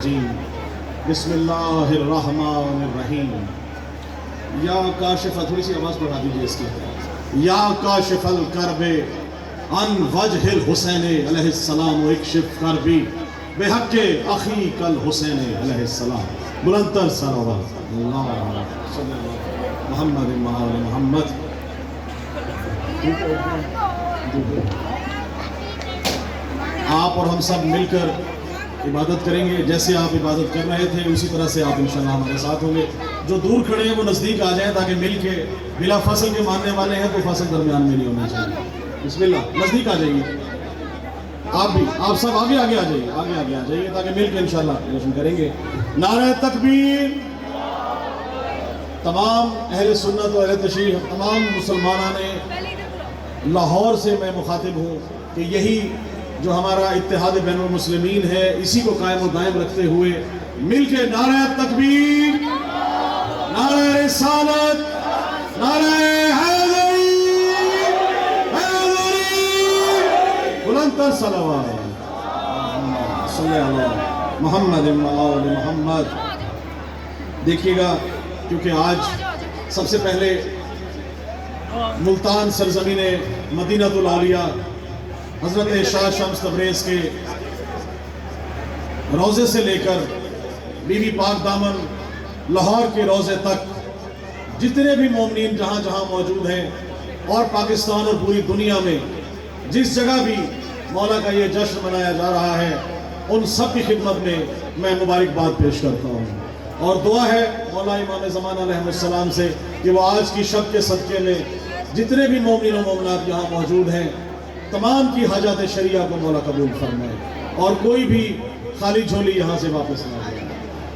بسم اللہ الرحمن الرحیم یا کاشف، تھوڑی سی آواز بڑھا دیجیے اس کی. یا کاشف الکرب عن وجہ الحسین علیہ السلام اکشف کربی بحق اخیک الحسین علیہ السلام. بلندتر صلوات اللہ صلی اللہ محمد وعلی محمد. آپ اور ہم سب مل کر عبادت کریں گے. جیسے آپ عبادت کر رہے تھے اسی طرح سے آپ انشاءاللہ ہمارے ساتھ ہوں گے. جو دور کھڑے ہیں وہ نزدیک آ جائیں تاکہ مل کے بلا فصل کے ماننے والے ہیں تو فصل درمیان میں نہیں ہونا چاہیے. بسم اللہ، نزدیک آ جائیے. آپ بھی، آپ سب آگے آگے آ جائیے، آگے آ جائیے تاکہ مل کے انشاءاللہ روشن کریں گے. نعرہ تکبیر. تمام اہل سنت و اہل تشریح، تمام مسلمانان لاہور سے میں مخاطب ہوں کہ یہی جو ہمارا اتحاد بین المسلمین ہے اسی کو قائم و دائم رکھتے ہوئے مل کے نعرہ تکبیر، نعرہ رسالت، نعرہ حیدری، بلندتر صلوات صلی اللہ محمد وعلی محمد. دیکھیے گا کیونکہ آج سب سے پہلے ملتان سرزمین مدینۃ العالیہ حضرت شاہ شمس تبریز کے روضے سے لے کر بی بی پاک دامن لاہور کے روضے تک جتنے بھی مومنین جہاں جہاں موجود ہیں اور پاکستان اور پوری دنیا میں جس جگہ بھی مولا کا یہ جشن منایا جا رہا ہے ان سب کی خدمت میں مبارکباد پیش کرتا ہوں اور دعا ہے مولا امام زمان علیہ السلام سے کہ وہ آج کی شب کے صدقے میں جتنے بھی مومنین و مومنات یہاں موجود ہیں تمام کی حاجات شریعہ کو مولا قبول فرمائے اور کوئی بھی خالی جھولی یہاں سے واپس نہ آئے.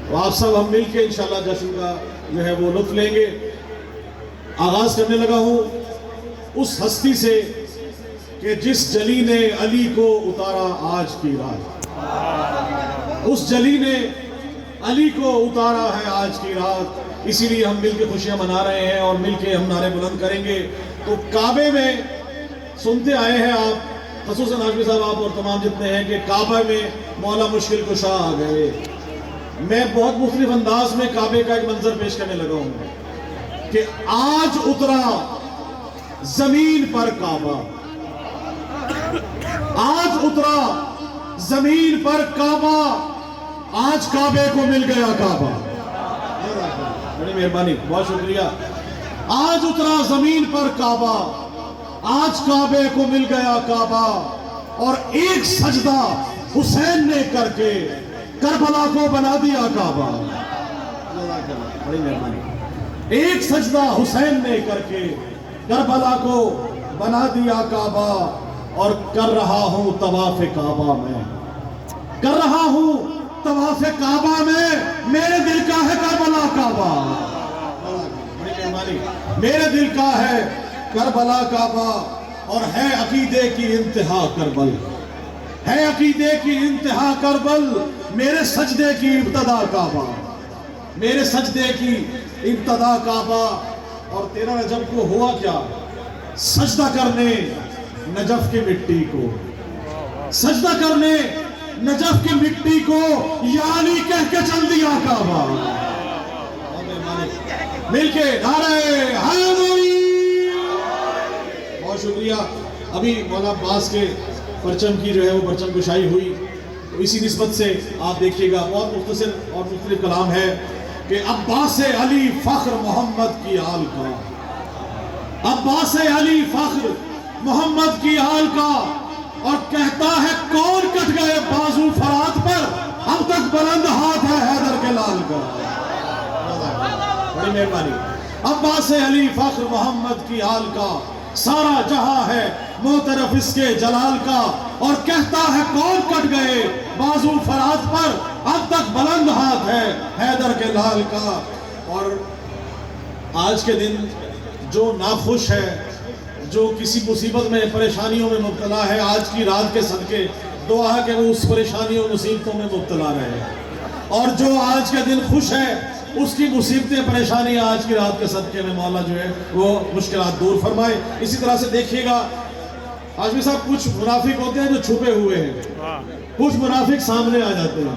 تو آپ سب ہم مل کے انشاءاللہ جشن کا جو ہے وہ لطف لیں گے. آغاز کرنے لگا ہوں اس ہستی سے کہ جس جلی نے علی کو اتارا آج کی رات. اس جلی نے علی کو اتارا ہے آج کی رات. اسی لیے ہم مل کے خوشیاں منا رہے ہیں اور مل کے ہم نعرے بلند کریں گے. تو کعبے میں سنتے آئے ہیں آپ، خصوصاً حاجی صاحب آپ اور تمام جتنے ہیں کہ کعبہ میں مولا مشکل کشا آ گئے. میں بہت مختلف انداز میں کعبے کا ایک منظر پیش کرنے لگا ہوں کہ آج اترا زمین پر کعبہ، آج اترا زمین پر کعبہ، آج کعبے کو مل گیا کعبہ. بڑی مہربانی، بہت شکریہ. آج اترا زمین پر کعبہ، آج کعبے کو مل گیا کعبہ اور ایک سجدہ حسین نے کر کے کربلا کو بنا دیا کعبہ. بڑی مہربانی. ایک سجدہ حسین نے کر کے کربلا کو بنا دیا کعبہ اور کر رہا ہوں طواف کعبہ میں، کر رہا ہوں طواف کعبہ میں. میرے دل کا ہے کربلا کعبہ. بڑی مہربانی. میرے دل کا ہے کربلا کعبہ اور ہے عقیدے کی انتہا کربل، ہے عقیدے کی انتہا کربل. میرے سجدے کی ابتدا کعبہ، میرے سجدے کی ابتدا کعبہ. اور 13 رجب کو ہوا کیا؟ سجدہ کرنے نجف کی مٹی کو، سجدہ کرنے نجف کی مٹی کو یعنی کہہ کے چل دیا کعبہ. مل کے نعرہ حیدری. بہت شکریہ. ابھی مولا عباس کے پرچم کی جو ہے وہ پرچم کشائی ہوئی تو اسی نسبت سے آپ دیکھیے گا بہت مختصر اور مختلف کلام ہے کہ عباس علی فخر محمد کی آل کا، عباس علی فخر محمد کی آل کا. اور کہتا ہے کون کٹ گئے بازو فرات پر، اب تک بلند ہاتھ ہے حیدر کے لال کا. بڑی مہربانی. عباس علی فخر محمد کی آل کا، سارا جہاں ہے معترف اس کے جلال کا. اور کہتا ہے کون کٹ گئے بازو فرات پر، اب تک بلند ہاتھ ہے حیدر کے لال کا. اور آج کے دن جو ناخوش ہے، جو کسی مصیبت میں پریشانیوں میں مبتلا ہے، آج کی رات کے صدقے دعا ہے کہ وہ اس پریشانیوں مصیبتوں میں مبتلا رہے. اور جو آج کے دن خوش ہے اس کی مصیبتیں پریشانی آج کی رات کے صدقے میں مولا جو ہے وہ مشکلات دور فرمائے. اسی طرح سے دیکھیے گا حاجی صاحب کچھ منافق ہوتے ہیں جو چھپے ہوئے ہیں، کچھ منافق سامنے آ جاتے ہیں.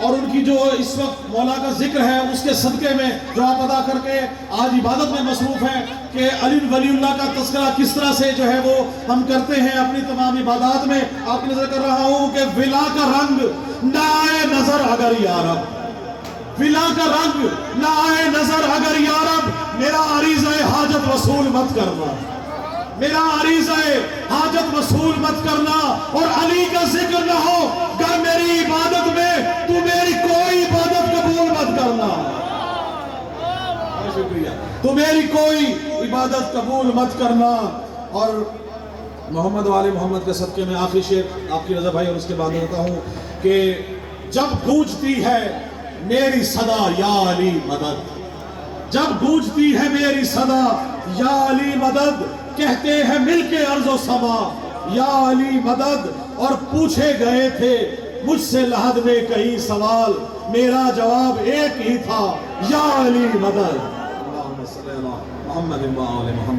اور ان کی جو اس وقت مولا کا ذکر ہے اس کے صدقے میں جو آپ ادا کر کے آج عبادت میں مصروف ہیں کہ علی ولی اللہ کا تذکرہ کس طرح سے جو ہے وہ ہم کرتے ہیں اپنی تمام عبادات میں. آپ کی نظر کر رہا ہوں کہ ولا کا رنگ نہ آئے نظر اگر یا رب, ولا کا رنگ نہ آئے نظر اگر یا رب, میرا عریضہ حاجت وصول مت کرنا, میرا عریضہ حاجت وصول مت کرنا, اور علی کا ذکر نہ ہو گر میری عبادت میں تو میری کوئی عبادت قبول مت کرنا. شکریہ, تو میری کوئی عبادت قبول مت کرنا. اور محمد و آل محمد کے صدقے میں آخری شعر آپ کی نظر بھائی اور اس کے بعد بتا ہوں کہ جب گونجتی ہے میری صدا یا علی مدد, جب گونجتی ہے میری صدا یا علی مدد, کہتے ہیں مل کے ارض و سما یا علی مدد, اور پوچھے گئے تھے مجھ سے لحد میں کئی سوال, میرا جواب ایک ہی تھا یا علی مدد. اللہم صلی اللہ محمد و آل محمد.